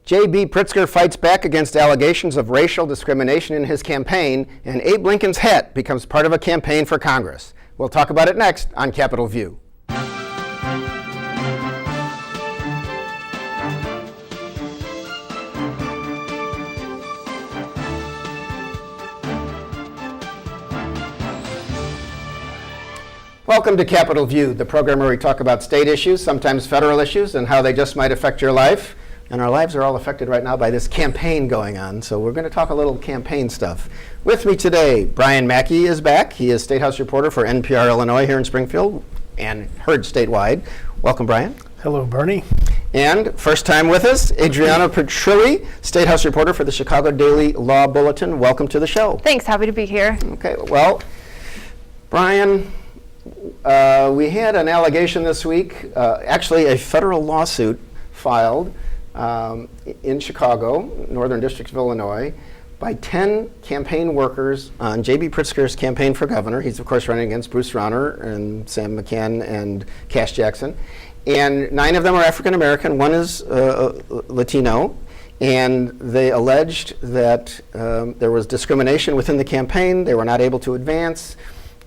J.B. Pritzker fights back against allegations of racial discrimination in his campaign, and Abe Lincoln's hat becomes part of a campaign for Congress. We'll talk about it next on Capitol View. Welcome to Capitol View, the program where we talk about state issues, sometimes federal issues, and how they just might affect your life. And our lives are all affected right now by this campaign going on, so we're going to talk a little campaign stuff. With me today, Brian Mackey is back. He is State House reporter for NPR Illinois here in Springfield and heard statewide. Welcome, Brian. Hello, Bernie. And first time with us, Adrianna Pitrelli, State House reporter for the Chicago Daily Law Bulletin. Welcome to the show. Thanks, happy to be here. Okay, well, Brian, we had an allegation this week, actually a federal lawsuit filed in Chicago, Northern District of Illinois, by 10 campaign workers on J.B. Pritzker's campaign for governor. He's, of course, running against Bruce Rauner and Sam McCann and Cash Jackson. And 9 of them are African American, 1 is Latino. And they alleged that there was discrimination within the campaign. They were not able to advance.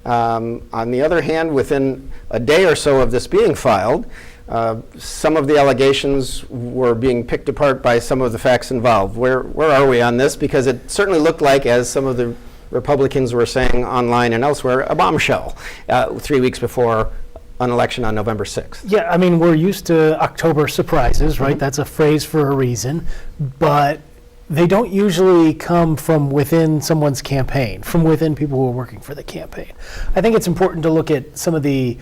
On the other hand, within a day or so of this being filed, some of the allegations were being picked apart by some of the facts involved. Where are we on this? Because it certainly looked like, as some of the Republicans were saying online and elsewhere, a bombshell 3 weeks before an election on November 6th. Yeah, I mean, we're used to October surprises, right? That's a phrase for a reason, but they don't usually come from within someone's campaign, from within people who are working for the campaign. I think it's important to look at some of the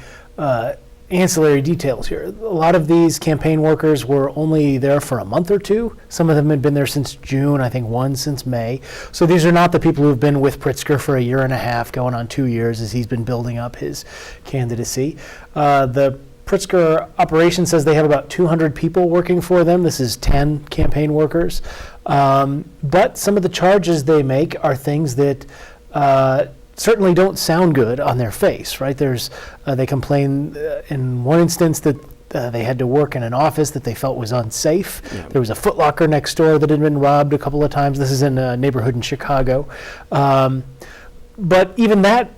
ancillary details here. A lot of these campaign workers were only there for a month or two. Some of them had been there since June, I think 1 since May. So these are not the people who have been with Pritzker for a year and a half, going on 2 years as he's been building up his candidacy. The Pritzker operation says they have about 200 people working for them. This is 10 campaign workers. But some of the charges they make are things that certainly don't sound good on their face, right? They complain in one instance that they had to work in an office that they felt was unsafe. Yeah. There was a Foot Locker next door that had been robbed a couple of times. This is in a neighborhood in Chicago. But even that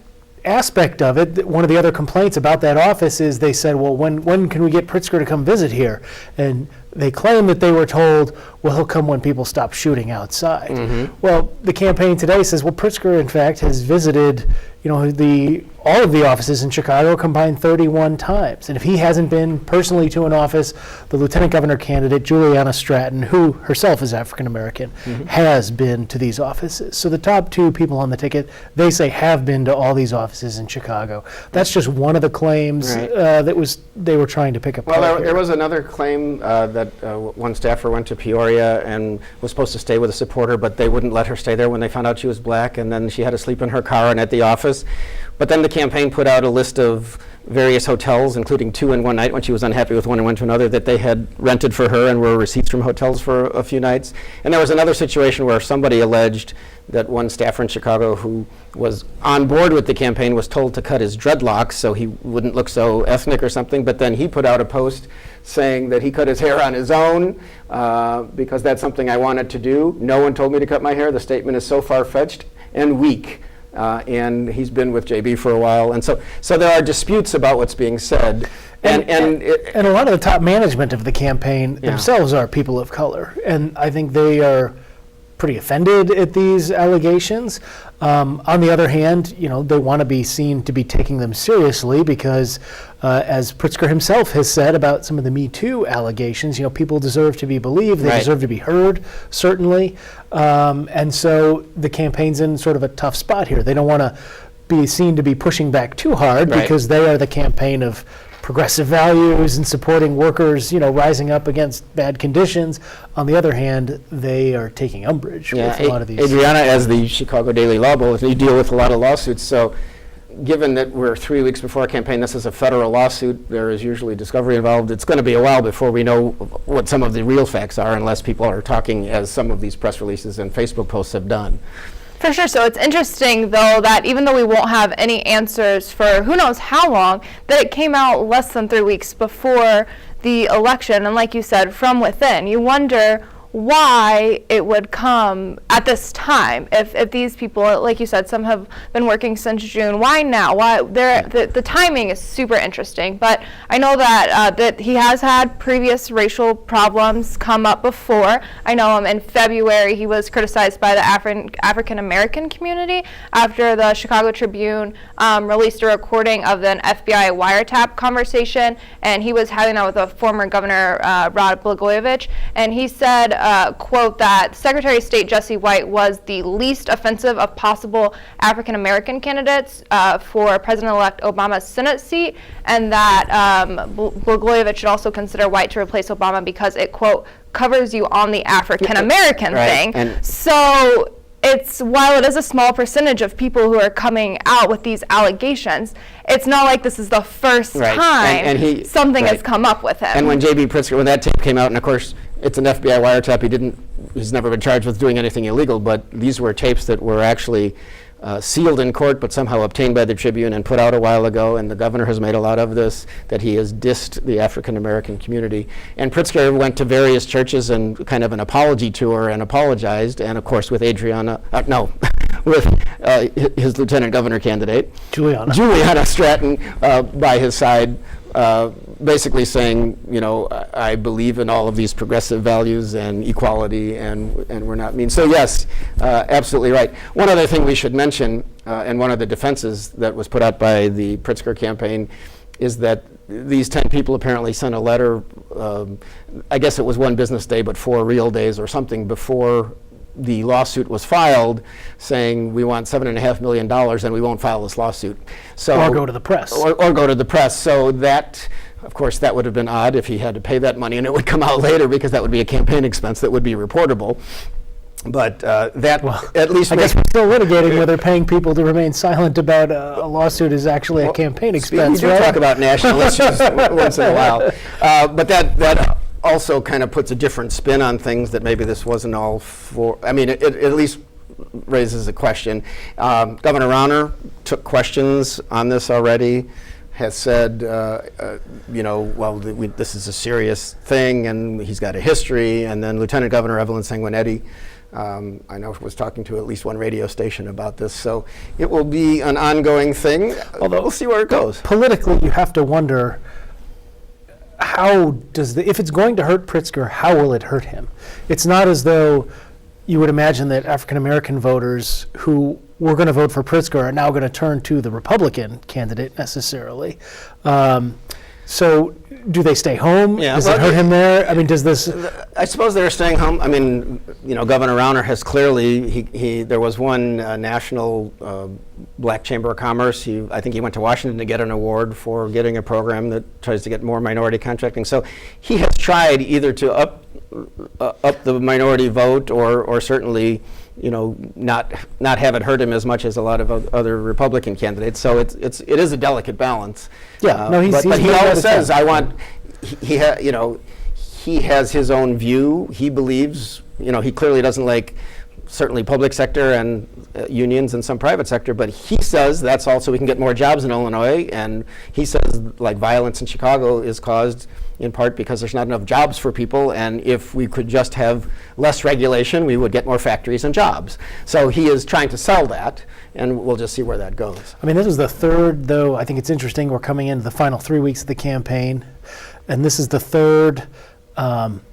aspect of it, one of the other complaints about that office is they said, well, when can we get Pritzker to come visit here? And they claim that they were told, well, he'll come when people stop shooting outside. Mm-hmm. Well, the campaign today says, well, Pritzker, in fact, has visited, all of the offices in Chicago combined 31 times. And if he hasn't been personally to an office, the lieutenant governor candidate, Juliana Stratton, who herself is African American, has been to these offices. So the top 2 people on the ticket, they say, have been to all these offices in Chicago. That's just one of the claims they were trying to pick up. Well, there was another claim that one staffer went to Peoria and was supposed to stay with a supporter, but they wouldn't let her stay there when they found out she was black, and then she had to sleep in her car and at the office. But then the campaign put out a list of various hotels, including 2 in one night when she was unhappy with one and went to another, that they had rented for her and were receipts from hotels for a few nights. And there was another situation where somebody alleged that one staffer in Chicago who was on board with the campaign was told to cut his dreadlocks so he wouldn't look so ethnic or something, but then he put out a post saying that he cut his hair on his own because that's something I wanted to do. No one told me to cut my hair. The statement is so far-fetched and weak. And he's been with JB for a while, and so there are disputes about what's being said, and a lot of the top management of the campaign themselves are people of color, and I think they are pretty offended at these allegations. On the other hand, they want to be seen to be taking them seriously because, as Pritzker himself has said about some of the Me Too allegations, people deserve to be believed, they deserve to be heard, certainly. And so the campaign's in sort of a tough spot here. They don't want to be seen to be pushing back too hard because they are the campaign of progressive values and supporting workers, rising up against bad conditions. On the other hand, they are taking umbrage with a lot of these. Adrianna, as the Chicago Daily Law Bulletin, you deal with a lot of lawsuits. So given that we're 3 weeks before a campaign, this is a federal lawsuit, there is usually discovery involved. It's going to be a while before we know what some of the real facts are, unless people are talking as some of these press releases and Facebook posts have done. For sure. So it's interesting, though, that even though we won't have any answers for who knows how long, that it came out less than 3 weeks before the election. And like you said, from within, you wonder why it would come at this time. If these people, like you said, some have been working since June, why now? Why the timing is super interesting. But I know that that he has had previous racial problems come up before. I know in February he was criticized by the African American community after the Chicago Tribune released a recording of an FBI wiretap conversation, and he was having that with a former governor, Rod Blagojevich, and he said, quote, that Secretary of State Jesse White was the least offensive of possible African American candidates for President-elect Obama's Senate seat, and that Blagojevich should also consider White to replace Obama because it, quote, covers you on the African American thing. And so while it is a small percentage of people who are coming out with these allegations, it's not like this is the first time something has come up with him. And when J.B. Pritzker, when that tape came out, and of course it's an FBI wiretap, he's never been charged with doing anything illegal, but these were tapes that were actually sealed in court, but somehow obtained by the Tribune and put out a while ago, and the governor has made a lot of this, that he has dissed the African American community. And Pritzker went to various churches and kind of an apology tour and apologized, and of course with with his lieutenant governor candidate, Juliana Stratton, by his side, basically saying, I believe in all of these progressive values and equality, and we're not mean. So yes, absolutely right. One other thing we should mention, and one of the defenses that was put out by the Pritzker campaign, is that these 10 people apparently sent a letter, I guess it was one business day, but 4 real days or something before the lawsuit was filed, saying we want $7.5 million and we won't file this lawsuit. So, or go to the press. Or go to the press. So that, of course, that would have been odd if he had to pay that money, and it would come out later because that would be a campaign expense that would be reportable. But at least... I guess we're still litigating whether paying people to remain silent about a lawsuit is actually a campaign expense, we do talk about national issues once in a while. But that also kind of puts a different spin on things that maybe this wasn't all for. I mean, it at least raises a question. Governor Rauner took questions on this already, has said, this is a serious thing, and he's got a history. And then Lieutenant Governor Evelyn Sanguinetti, I know, was talking to at least one radio station about this. So it will be an ongoing thing, although we'll see where it goes. Politically, you have to wonder, if it's going to hurt Pritzker, how will it hurt him? It's not as though you would imagine that African American voters who were going to vote for Pritzker are now going to turn to the Republican candidate necessarily. So do they stay home? Does it hurt him there? I mean, does this... I suppose they're staying home. I mean, Governor Rauner has clearly, there was one national Black Chamber of Commerce. I think he went to Washington to get an award for getting a program that tries to get more minority contracting. So he has tried either to up the minority vote or certainly, not have it hurt him as much as a lot of other Republican candidates. So it is a delicate balance. Yeah, but he always says, he has his own view. He believes, he clearly doesn't like certainly public sector and unions and some private sector, but he says that's also we can get more jobs in Illinois, and he says like violence in Chicago is caused in part because there's not enough jobs for people, and if we could just have less regulation, we would get more factories and jobs. So he is trying to sell that, and we'll just see where that goes. I mean, this is the third, though. I think it's interesting. We're coming into the final 3 weeks of the campaign, and this is the third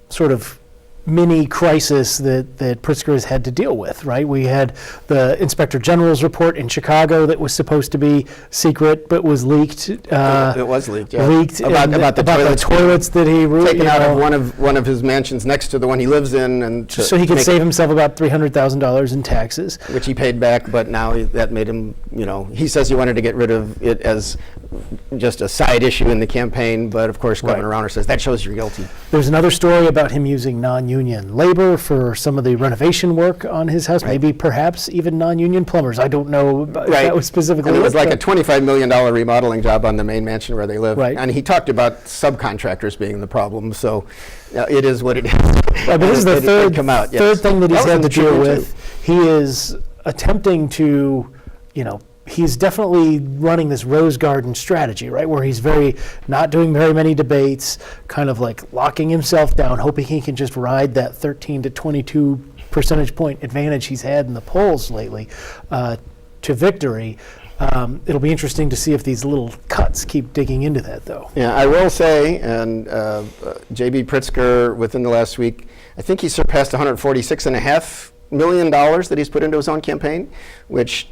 sort of mini crisis that Pritzker has had to deal with, right? We had the Inspector General's report in Chicago that was supposed to be secret but was leaked. It was leaked, yeah. Leaked about the toilets that he taken out of one of his mansions next to the one he lives in, and so he could save himself about $300,000 in taxes, which he paid back. But now that made him, he says he wanted to get rid of it as just a side issue in the campaign. But of course, Governor Rauner says that shows you're guilty. There's another story about him using non-union labor for some of the renovation work on his house, maybe perhaps even non-union plumbers. I don't know if that was specifically. And it was like a $25 million remodeling job on the main mansion where they live. Right. And he talked about subcontractors being the problem, so it is what it is. But this is the third thing that he's had to deal with. He is attempting to, he's definitely running this rose garden strategy, right, where he's not doing very many debates, kind of like locking himself down, hoping he can just ride that 13 to 22 percentage point advantage he's had in the polls lately to victory. It'll be interesting to see if these little cuts keep digging into that, though. Yeah, I will say, and J.B. Pritzker, within the last week, I think he surpassed $146.5 million that he's put into his own campaign, which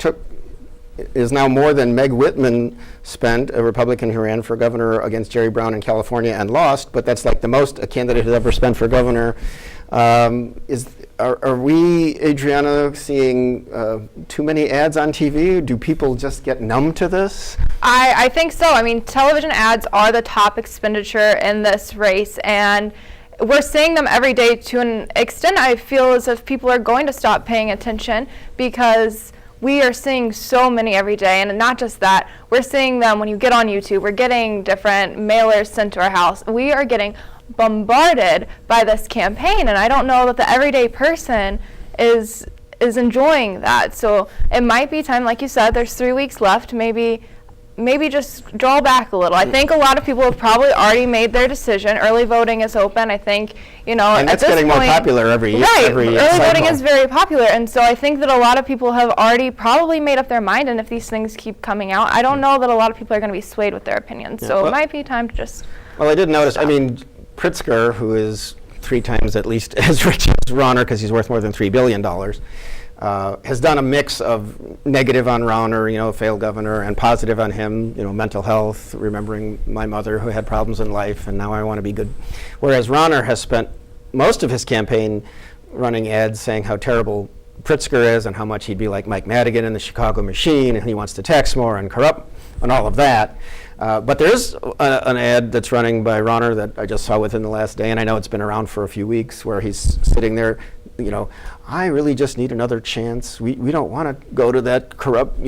is now more than Meg Whitman spent, a Republican who ran for governor against Jerry Brown in California and lost, but that's like the most a candidate has ever spent for governor. Are we, Adrianna, seeing too many ads on TV? Do people just get numb to this? I think so. I mean, television ads are the top expenditure in this race, and we're seeing them every day. To an extent, I feel as if people are going to stop paying attention because we are seeing so many every day. And not just that, we're seeing them when you get on YouTube. We're getting different mailers sent to our house. We are getting bombarded by this campaign, and I don't know that the everyday person is enjoying that. So it might be time, like you said, there's 3 weeks left, maybe just draw back a little. I think a lot of people have probably already made their decision. Early voting is open. I think, and that's getting more popular every year. Right, early voting is very popular, and so I think that a lot of people have already probably made up their mind, and if these things keep coming out, I don't know that a lot of people are going to be swayed with their opinions. Yeah, so it might be time to just... Well, I did notice, Pritzker, who is 3 times at least as rich as Rauner, because he's worth more than $3 billion, has done a mix of negative on Rauner, failed governor, and positive on him, mental health, remembering my mother who had problems in life, and now I want to be good. Whereas Rauner has spent most of his campaign running ads saying how terrible Pritzker is and how much he'd be like Mike Madigan in the Chicago machine, and he wants to tax more and corrupt and all of that. But there is an ad that's running by Rauner that I just saw within the last day, and I know it's been around for a few weeks, where he's sitting there, I really just need another chance. We don't want to go to that corrupt,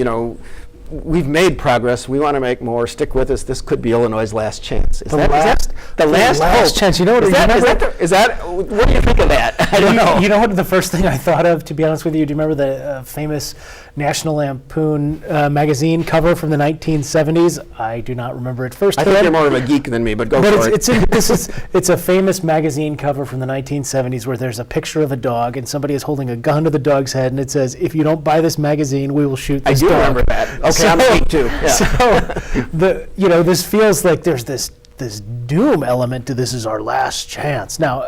we've made progress. We want to make more. Stick with us. This could be Illinois' last chance. Is that the last chance? What do you think of that? I don't know. You know what the first thing I thought of, to be honest with you? Do you remember the famous National Lampoon magazine cover from the 1970s? I do not remember it first. I think you're more of a geek than me, but go for it. It's a famous magazine cover from the 1970s where there's a picture of a dog and somebody is holding a gun to the dog's head, and it says, "If you don't buy this magazine, we will shoot this dog." I do remember that. Okay, I'm a geek too. Yeah. So this feels like there's this doom element to this is our last chance. Now,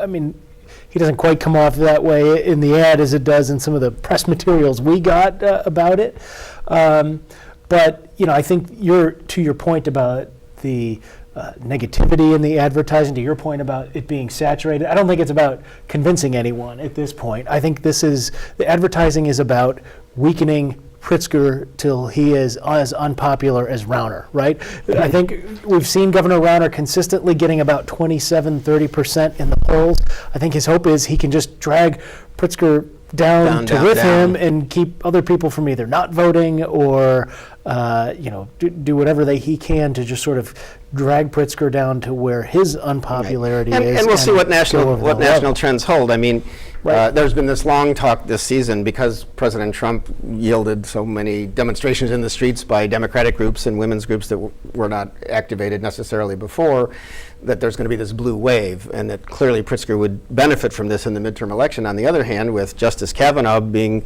he doesn't quite come off that way in the ad as it does in some of the press materials we got about it. But I think to your point about the negativity in the advertising, to your point about it being saturated, I don't think it's about convincing anyone at this point. I think the advertising is about weakening Pritzker till he is as unpopular as Rauner, right? I think we've seen Governor Rauner consistently getting about 27-30% in the polls. I think his hope is he can just drag Pritzker down with him and keep other people from either not voting or do whatever he can to just sort of drag Pritzker down to where his unpopularity is. And we'll see what national trends hold. There's been this long talk this season, because President Trump yielded so many demonstrations in the streets by Democratic groups and women's groups that were not activated necessarily before, that there's going to be this blue wave, and that clearly Pritzker would benefit from this in the midterm election. On the other hand, with Justice Kavanaugh being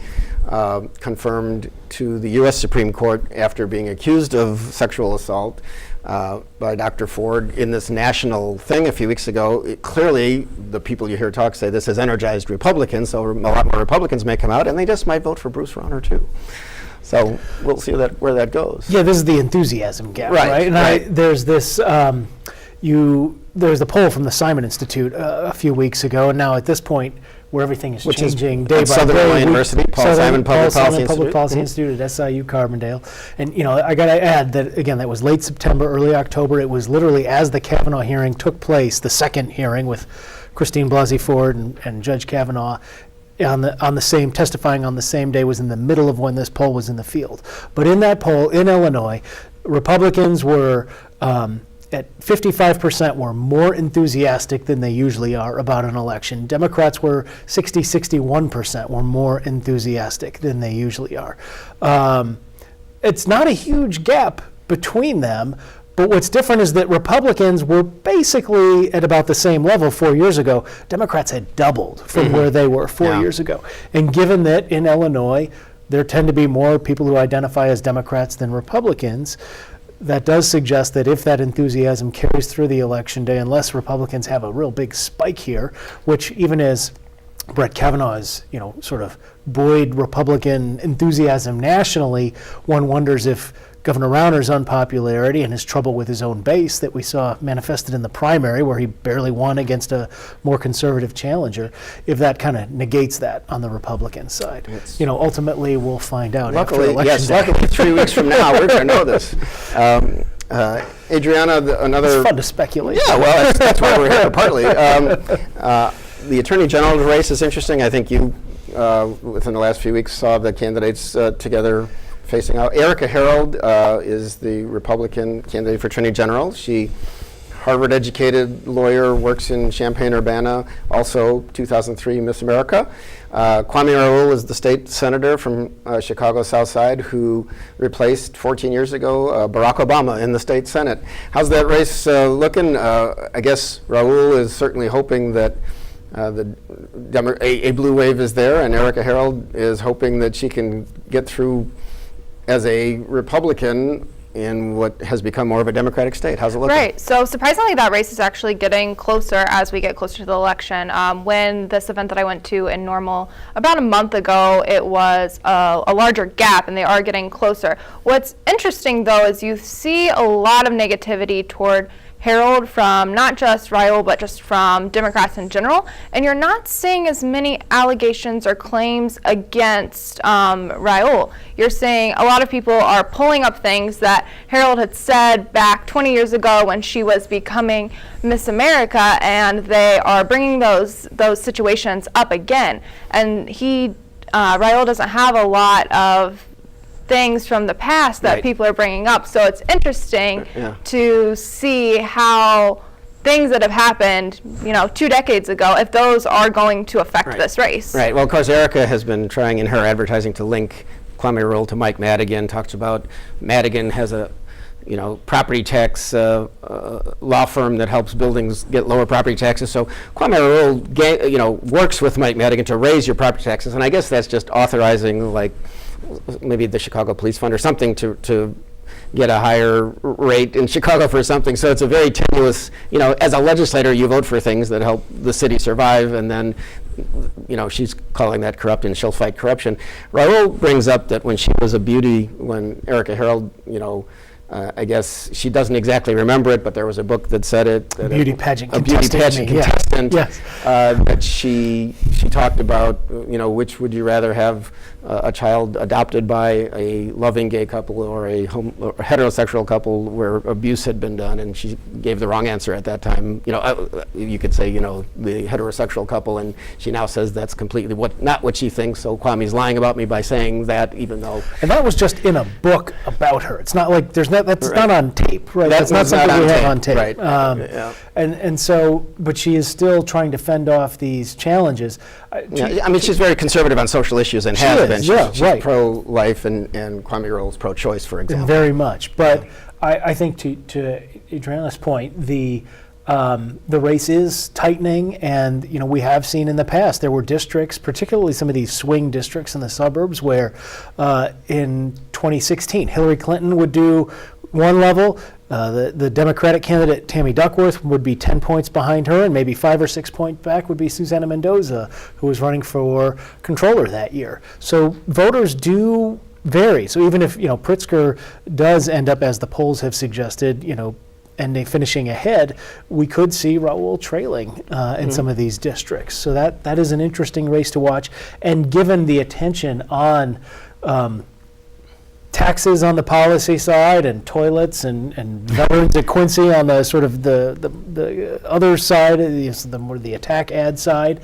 confirmed to the U.S. Supreme Court after being accused of sexual assault by Dr. Ford in this national thing a few weeks ago, clearly the people you hear talk say this has energized Republicans, so a lot more Republicans may come out, and they just might vote for Bruce Rauner too. So we'll see where that goes. Yeah, this is the enthusiasm gap, right? And there's this, there's the poll from the Simon Institute a few weeks ago, and now at this point, where everything is changing day by day. Southern Illinois University, Paul Simon Public Policy Institute at SIU Carbondale. And I got to add that, again, that was late September, early October. It was literally as the Kavanaugh hearing took place, the second hearing with Christine Blasey Ford and Judge Kavanaugh testifying on the same day, was in the middle of when this poll was in the field. But in that poll in Illinois, Republicans were at 55% were more enthusiastic than they usually are about an election. Democrats were 61% were more enthusiastic than they usually are. it's not a huge gap between them. But what's different is that Republicans were basically at about the same level 4 years ago. Democrats had doubled from where they were 4 years ago. And given that in Illinois, there tend to be more people who identify as Democrats than Republicans, that does suggest that if that enthusiasm carries through the election day, unless Republicans have a real big spike here, which even as Brett Kavanaugh has, sort of buoyed Republican enthusiasm nationally, one wonders if Governor Rauner's unpopularity and his trouble with his own base that we saw manifested in the primary, where he barely won against a more conservative challenger, if that kind of negates that on the Republican side. Ultimately, we'll find out after election day. Luckily 3 weeks from now, we're going to know this. Adrianna, another... It's fun to speculate. Yeah, well, that's why we're here, partly. The Attorney General race is interesting. I think you, within the last few weeks, saw the candidates together facing out. Erica Harold is the Republican candidate for Attorney General. She, Harvard-educated lawyer, works in Champaign-Urbana, also 2003 Miss America. Kwame Raoul is the state senator from Chicago South Side who replaced 14 years ago Barack Obama in the state Senate. How's that race looking? I guess Raoul is certainly hoping that a blue wave is there, and Erica Harold is hoping that she can get through as a Republican in what has become more of a Democratic state. How's it looking? Right. So surprisingly, that race is actually getting closer as we get closer to the election. When this event that I went to in Normal about a month ago, it was a larger gap, and they are getting closer. What's interesting, though, is you see a lot of negativity toward Harold from not just Raoul, but just from Democrats in general. And you're not seeing as many allegations or claims against Raoul. You're seeing a lot of people are pulling up things that Harold had said back 20 years ago when she was becoming Miss America, and they are bringing those situations up again. And Raoul doesn't have a lot of things from the past that people are bringing up. So it's interesting to see how things that have happened, 2 decades ago, if those are going to affect this race. Right. Well, of course, Erica has been trying in her advertising to link Kwame Raoul to Mike Madigan, talks about Madigan has a property tax law firm that helps buildings get lower property taxes. So Kwame Raoul, works with Mike Madigan to raise your property taxes, and I guess that's just authorizing, like, maybe the Chicago Police Fund or something to get a higher rate in Chicago for something. So it's a very tenuous, as a legislator, you vote for things that help the city survive, and then, she's calling that corrupt and she'll fight corruption. Raoul brings up that when she was a beauty, when Erica Harold, I guess she doesn't exactly remember it, but there was a book that said it. A beauty pageant contestant. Yes. That she talked about, which would you rather have, a child adopted by a loving gay couple or a heterosexual couple where abuse had been done, and she gave the wrong answer at that time. You could say, the heterosexual couple, and she now says that's completely not what she thinks. So Kwame's lying about me by saying that, even though. And that was just in a book about her. It's not like that's not on tape, right? That's not something we have on tape. Right. And so, but she is still trying to fend off these challenges. She's very conservative on social issues and has been. She's right. pro-life, and Kwame Raoul's pro-choice, for example. Very much. But I think to Adrianna's point, the race is tightening, and we have seen in the past there were districts, particularly some of these swing districts in the suburbs, where in 2016 Hillary Clinton would do one level. The Democratic candidate Tammy Duckworth would be 10 points behind her, and maybe 5 or 6 points back would be Susana Mendoza, who was running for controller that year. So voters do vary. So even if Pritzker does end up, as the polls have suggested, and finishing ahead, we could see Raoul trailing in some of these districts. So that is an interesting race to watch. And given the attention on taxes on the policy side, and toilets, and veterans at Quincy on the sort of the other side, the more the attack ad side,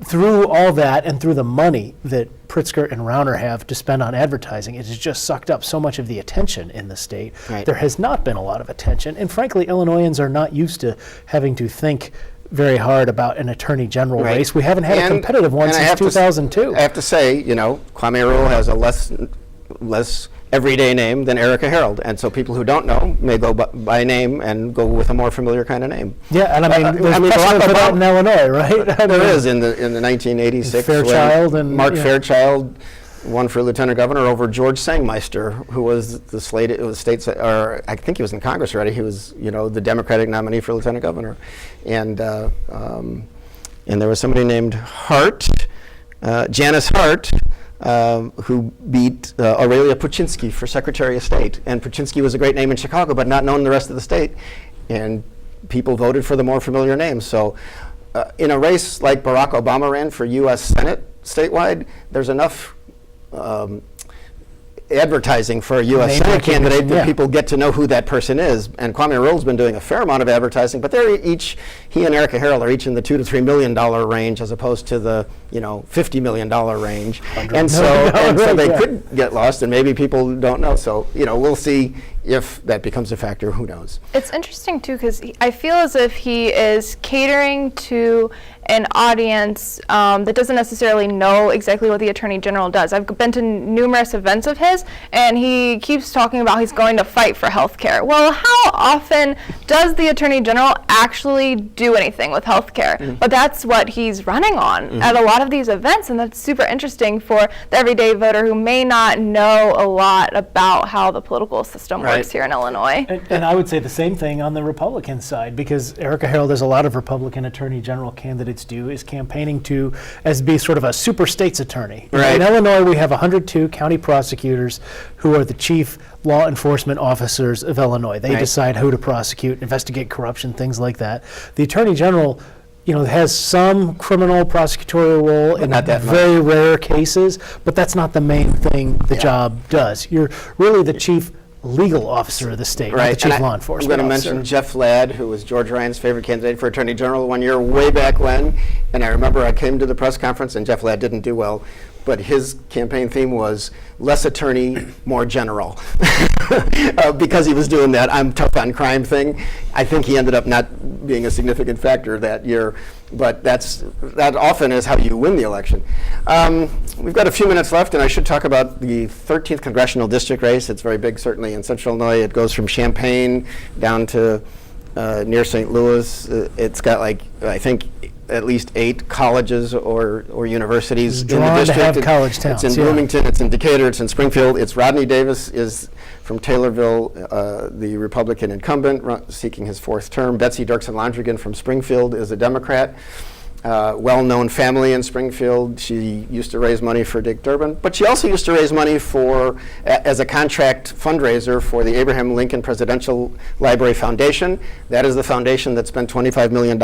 through all that and through the money that Pritzker and Rauner have to spend on advertising, it has just sucked up so much of the attention in the state. Right. There has not been a lot of attention, and frankly, Illinoisans are not used to having to think very hard about an attorney general race. We haven't had a competitive one since 2002. I have to say, Kwame Raoul has a less less everyday name than Erica Harold. And so people who don't know may go by name and go with a more familiar kind of name. Yeah, and I mean, there's precedent for that in Illinois, right? There is in the 1986. Fairchild and Mark Fairchild won for lieutenant governor over George Sangmeister, who was the or I think he was in Congress already. He was, the Democratic nominee for lieutenant governor, and there was somebody named Hart, Janice Hart, who beat Aurelia Puczynski for Secretary of State. And Puczynski was a great name in Chicago, but not known in the rest of the state. And people voted for the more familiar names. So in a race like Barack Obama ran for U.S. Senate statewide, there's enough advertising for a U.S. Senate candidate that people get to know who that person is. And Kwame Arul's been doing a fair amount of advertising, but he and Erica Harold are each in the $2 to $3 million range as opposed to the $50 million range. And so they could get lost, and maybe people don't know. So we'll see if that becomes a factor. Who knows? It's interesting too, because I feel as if he is catering to an audience that doesn't necessarily know exactly what the Attorney General does. I've been to numerous events of his, and he keeps talking about he's going to fight for health care. Well, how often does the Attorney General actually do anything with health care? Mm-hmm. But that's what he's running on at a lot of these events, and that's super interesting for the everyday voter who may not know a lot about how the political system works here in Illinois. And I would say the same thing on the Republican side, because Erica Harold, as a lot of Republican Attorney General candidates do, is campaigning to be sort of a super state's attorney. Right. In Illinois, we have 102 county prosecutors who are the chief law enforcement officers of Illinois. They decide who to prosecute, investigate corruption, things like that. The Attorney General has some criminal prosecutorial role in very rare cases, but that's not the main thing the job does. You're really the chief legal officer of the state, not the chief law enforcement officer. I'm going to mention Jeff Ladd, who was George Ryan's favorite candidate for Attorney General one year way back when. And I remember I came to the press conference, and Jeff Ladd didn't do well, but his campaign theme was less attorney, more general. Because he was doing that I'm tough on crime thing. I think he ended up not being a significant factor that year, but that often is how you win the election. We've got a few minutes left, and I should talk about the 13th congressional district race. It's very big, certainly in central Illinois. It goes from Champaign down to near St. Louis. It's got I think at least 8 colleges or universities in the district. To have college towns. It's in Bloomington, it's in Decatur, it's in Springfield. It's Rodney Davis is from Taylorville, the Republican incumbent seeking his 4th term. Betsy Dirksen-Londrigan from Springfield is a Democrat. Well-known family in Springfield. She used to raise money for Dick Durbin, but she also used to raise money as a contract fundraiser for the Abraham Lincoln Presidential Library Foundation. That is the foundation that spent $25 million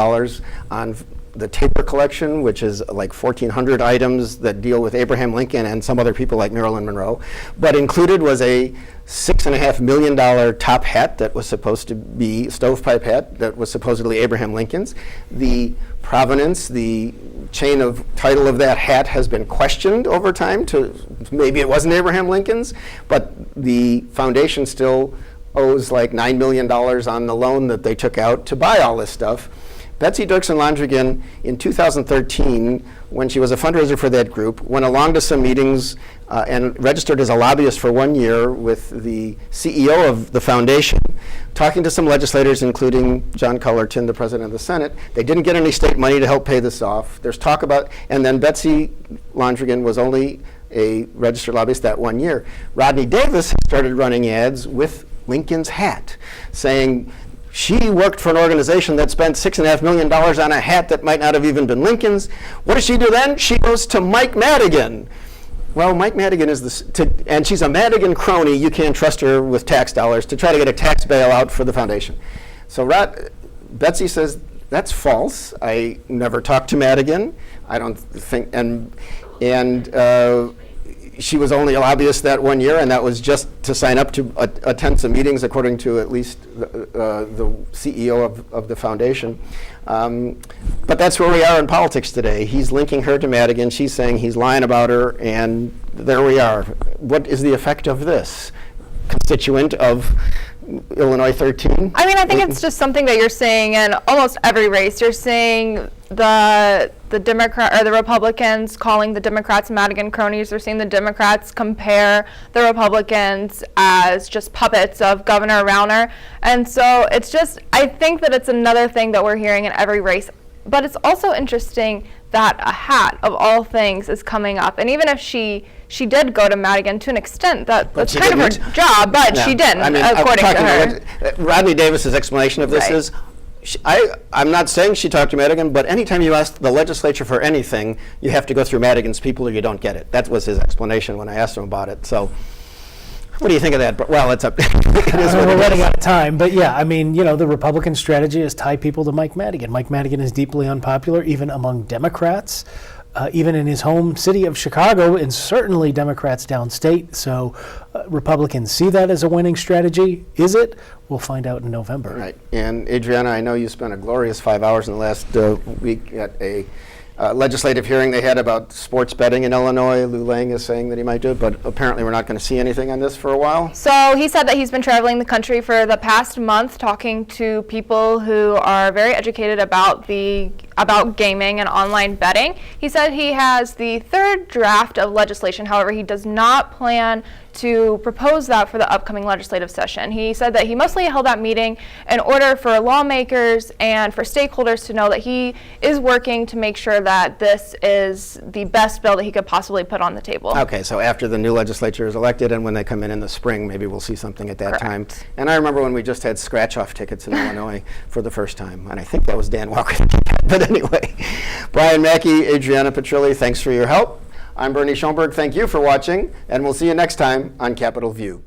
on the taper collection, which is like 1,400 items that deal with Abraham Lincoln and some other people like Marilyn Monroe. But included was a $6.5 million top hat that was supposed to be stovepipe hat that was supposedly Abraham Lincoln's. The provenance, the chain of title of that hat has been questioned over time to maybe it wasn't Abraham Lincoln's, but the foundation still owes like $9 million on the loan that they took out to buy all this stuff. Betsy Dirksen-Londrigan, in 2013, when she was a fundraiser for that group, went along to some meetings and registered as a lobbyist for 1 year with the CEO of the foundation, talking to some legislators, including John Cullerton, the president of the Senate. They didn't get any state money to help pay this off. There's talk about, and then Betsy Londrigan was only a registered lobbyist that 1 year. Rodney Davis started running ads with Lincoln's hat, saying, she worked for an organization that spent $6.5 million on a hat that might not have even been Lincoln's. What does she do then? She goes to Mike Madigan. Well, Mike Madigan is and she's a Madigan crony. You can't trust her with tax dollars to try to get a tax bailout for the foundation. So Betsy says, that's false. I never talked to Madigan. I don't think, and she was only a lobbyist that 1 year, and that was just to sign up to attend some meetings, according to at least the CEO of the foundation. But that's where we are in politics today. He's linking her to Madigan. She's saying he's lying about her, and there we are. What is the effect of this? Constituent of Illinois 13? I mean, I think it's just something that you're seeing in almost every race. You're seeing the Democrat or the Republicans calling the Democrats Madigan cronies. You're seeing the Democrats compare the Republicans as just puppets of Governor Rauner. And so it's just, I think that it's another thing that we're hearing in every race. But it's also interesting that a hat of all things is coming up. And even if she did go to Madigan to an extent, that's kind of her job, but she didn't, according to her. Rodney Davis's explanation of this is, I'm not saying she talked to Madigan, but anytime you ask the legislature for anything, you have to go through Madigan's people or you don't get it. That was his explanation when I asked him about it. So, what do you think of that? Well, it's up. We're running out of time, but yeah, I mean, the Republican strategy is tie people to Mike Madigan. Mike Madigan is deeply unpopular, even among Democrats, even in his home city of Chicago, and certainly Democrats downstate. So Republicans see that as a winning strategy. Is it? We'll find out in November. Right. And Adrianna, I know you spent a glorious 5 hours in the last week at a legislative hearing they had about sports betting in Illinois. Lou Lang is saying that he might do it, but apparently we're not going to see anything on this for a while. So he said that he's been traveling the country for the past month talking to people who are very educated about gaming and online betting. He said he has the third draft of legislation. However, he does not plan to propose that for the upcoming legislative session. He said that he mostly held that meeting in order for lawmakers and for stakeholders to know that he is working to make sure that this is the best bill that he could possibly put on the table. Okay, so after the new legislature is elected and when they come in the spring, maybe we'll see something at that time. And I remember when we just had scratch-off tickets in Illinois for the first time, and I think that was Dan Walker. But anyway, Brian Mackey, Adrianna Pitrelli, thanks for your help. I'm Bernie Schoenburg. Thank you for watching, and we'll see you next time on Capitol View.